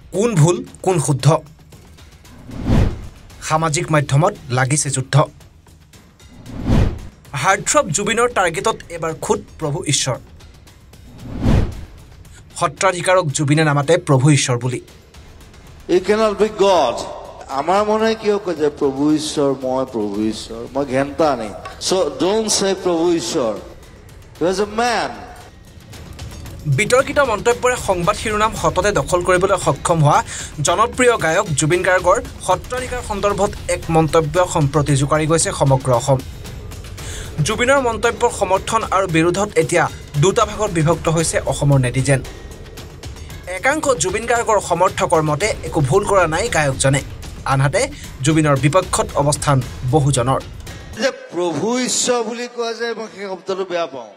কোন ভুল কোন শুদ্ধ সামাজিক মাধ্যমত লাগিছে যুদ্ধ হাৰ্টথ্ৰব জুবিনৰ টাৰ্গেটত এবাৰ খুদ প্ৰভু ঈশ্বৰ সত্ৰাধিকাৰক জুবিনে নামাতে প্ৰভু ঈশ্বৰ বুলি It cannot be God. আমার মনে কিয় কয় যে প্রভু ঈশ্বর মই ঘেন্টা নেই so don't say প্রভু ঈশ্বর he was a man বিতৰ্কিত মন্তব্যৰে সংবাদ শিৰোনাম হততে দখল কৰিবলৈ সক্ষম হোৱা জনপ্ৰিয় গায়ক জুবিন গাৰ্গৰ সত্ৰাধিকাৰ সন্দৰ্ভত এক মন্তব্য সম্প্ৰতি জোকাৰি গৈছে সমগ্ৰ অসম জুবিনৰ মন্তব্যৰ সমৰ্থন আৰু বিৰোধত এতিয়া দুটা ভাগত বিভক্ত হৈছে অসমৰ নেটিজেন একাংশ জুবিন গাৰ্গৰ সমৰ্থকৰ মতে একো ভুল কৰা নাই গায়কজনে আনহাতে জুবিনৰ বিপক্ষত অৱস্থান বহুজনৰ যে প্ৰভু ঈশ্বৰ বুলি কোৱা যায় মই সেই শব্দটো বেয়া পাওঁ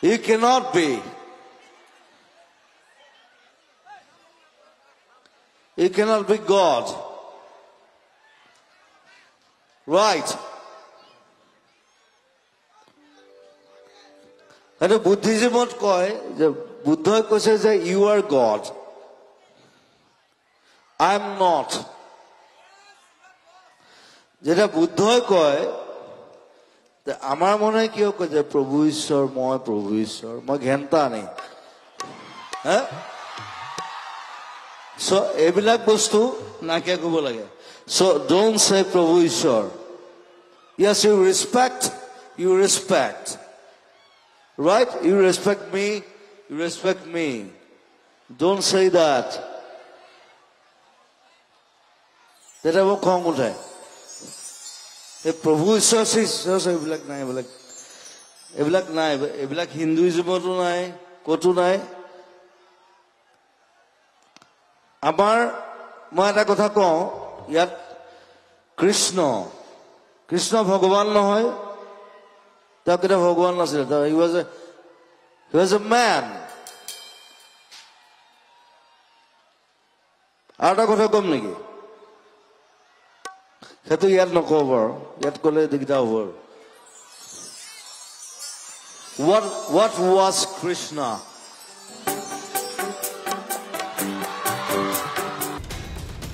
He cannot be. He cannot be God. Right. And Buddhism কয় যে বুদ্ধই কৈছে যে you are God. I am not. যেটা বুদ্ধই কয় আমার মনে কিয় কয় যে প্রভু ঈশ্বর মই ঘেন্টা নেই হ্যাঁ সো এইবিলাক বস্তু নাকে কব লাগে সো ডোন্ট সে প্রভু ঈশ্বর yes you respect right you respect me don't say that that I will come with প্ৰভু ঈশ্বৰ এইবিলাক নাই এইবিলাক হিন্দুইজমতো নাই কতো নাই আমাৰ মই এটা কথা কওঁ ইয়াত কৃষ্ণ ভগৱান নহয় তেওঁ কেতিয়া ভগৱান নাছিলে he was a man আৰু এটা কথা কম নেকি সেইটো ইয়াত নকব ইয়াত কলে দিগদাৰ হ'ব what was Krishna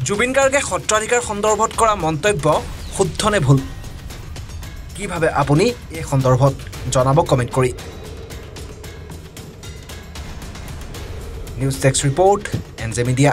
জুবিন গাৰ্গে সত্ৰাধিকাৰ সন্দৰ্ভত কৰা মন্তব্য শুদ্ধ নে ভুল কি ভাবে আপুনি এই সন্দৰ্ভত জনাব কমেন্ট কৰি news text report NJ media